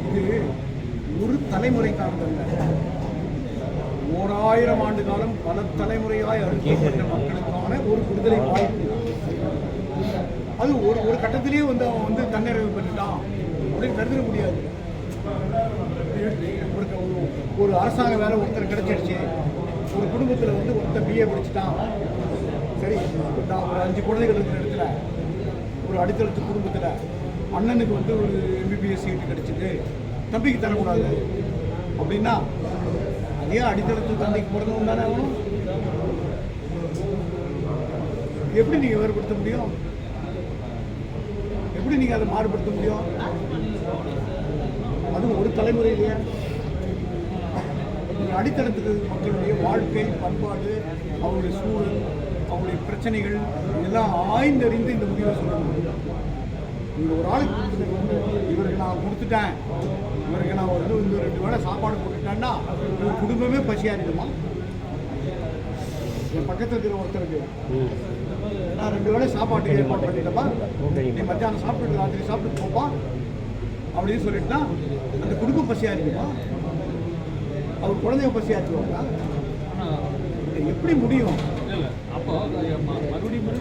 இது ஒரு தலைமுறைக்கானதல்ல. 1000 ஆண்டு காலம் பல தலைமுறையாய் அறுக்கப்பட்ட மக்களுக்கான ஒரு விடுதலை வாய்ப்பு. அது ஒரு கட்டத்திலேயே அவன் தன்னிறைவு பெற்றுட்டான் அப்படின்னு கருத முடியாது. ஒரு அரசாங்க வேலை ஒருத்தர் கிடைச்சிடுச்சு, ஒரு குடும்பத்தில் ஒருத்தர் பிஏ படிச்சுட்டான், சரி நான் ஒரு 5 குழந்தைகள் இருக்கிற இடத்துல ஒரு அடுத்தடுத்த குடும்பத்தில் அண்ணனுக்கு ஒரு எம்பிபிஎஸ் சீட்டு கிடைச்சிது, தம்பிக்கு தரக்கூடாது அப்படின்னா அதே அடித்தளத்து தந்தைக்கு பிறந்தவன் தானே ஆகணும். எப்படி நீங்கள் வேறுபடுத்த முடியும்? எப்படி நீங்கள் அதை மாறுபடுத்த முடியும்? அதுவும் ஒரு தலைமுறையிலேயே அடித்தளத்துக்கு மக்களுடைய வாழ்க்கை, பண்பாடு, அவங்களுடைய சூழல், அவங்களுடைய பிரச்சனைகள் எல்லாம் ஆய்ந்தறிந்து இந்த முடிவை சொல்லணும். நீங்கள் ஒரு ஆளுக்கு இவருக்கு நான் கொடுத்துட்டேன், இவருக்கு நான் 2 வேளை சாப்பாடு போட்டுட்டேன்னா ஒரு குடும்பமே பசியாறிடுமா? என் பக்கத்தில் இருக்கிற ஒருத்தருக்கு நான் 2 வேளை சாப்பாட்டுக்கு ஏற்பாடு பண்ணிட்டப்பா, நீ மத்தியானம் சாப்பிட்டு ராத்திரி சாப்பிட்டு போப்பா அப்படின்னு சொல்லிட்டுனா அந்த குடும்பம் பசியாறிடுமா? அவர் குழந்தைங்க பசியாற்றுவாங்களா? எப்படி முடியும்? அப்போ மறுபடியும்